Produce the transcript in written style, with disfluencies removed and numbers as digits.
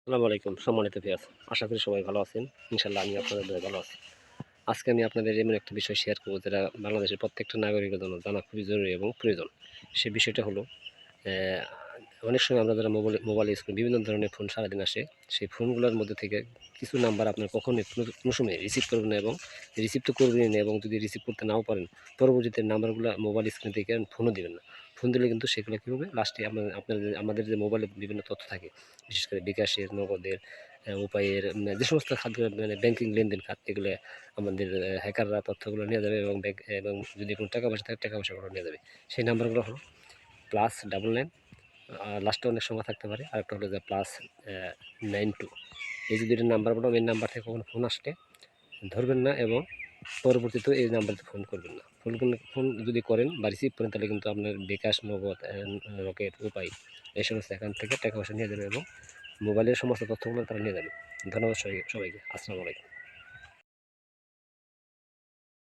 আসসালামু আলাইকুম সম্মানিত ভিউয়ার্স, আশা করি সবাই ভালো আছেন। ইনশাআল্লাহ আমি আপনাদের দোয়ায় ভালো আছি। আজকে আমি আপনাদের এমন একটা বিষয় শেয়ার করব যেটা বাংলাদেশের প্রত্যেকটা নাগরিকের জন্য জানা খুবই জরুরি এবং প্রয়োজন। সেই বিষয়টা হলো অ্যা অনেক সময় আমরা যারা মোবাইল ইউজ করি, বিভিন্ন ধরনের ফোন সারাদিন আসে। সেই ফোনগুলোর মধ্যে থেকে কিছু নাম্বার আপনার কখনোই কোনো সময় রিসিভ করবেন না এবং রিসিভ তো করবেনই না এবং যদি রিসিভ করতে নাও পারেন, পরবর্তীতে নাম্বারগুলা মোবাইল স্ক্রিন থেকে ফোনও দিবেন না। ফোন দিলে কিন্তু সেগুলো কী হবে, লাস্টে আমাদের যে মোবাইলে বিভিন্ন তথ্য থাকে, বিশেষ করে বিকাশের, নগদের, উপায়ের, যে সমস্ত খাতগুলো মানে ব্যাংকিং লেনদেন খাত, এগুলো আমাদের হ্যাকাররা তথ্যগুলো নিয়ে যাবে এবং এবং যদি কোনো টাকা পয়সা থাকে, টাকা পয়সাগুলো নিয়ে যাবে। সেই নাম্বারগুলো হলো +99, লাস্টে অনেক সংখ্যা থাকতে পারে। আরেকটা হলো যে +92। এই যে ২ টা নাম্বার বললাম, এই নাম্বার থেকে কখনো ফোন আসলে ধরবেন না এবং পরবর্তীতেও এই নাম্বারে ফোন করবেন না। ফোন যদি করেন বা রিসিভ করেন, তাহলে কিন্তু আপনার বিকাশ, নগদ, রকেট, উপায়, এই সমস্ত অ্যাকাউন্ট থেকে টাকা পয়সা নিয়ে যাবে এবং মোবাইলের সমস্ত তথ্যগুলো তারা নিয়ে যাবে। ধন্যবাদ সবাইকে। আসসালামু আলাইকুম।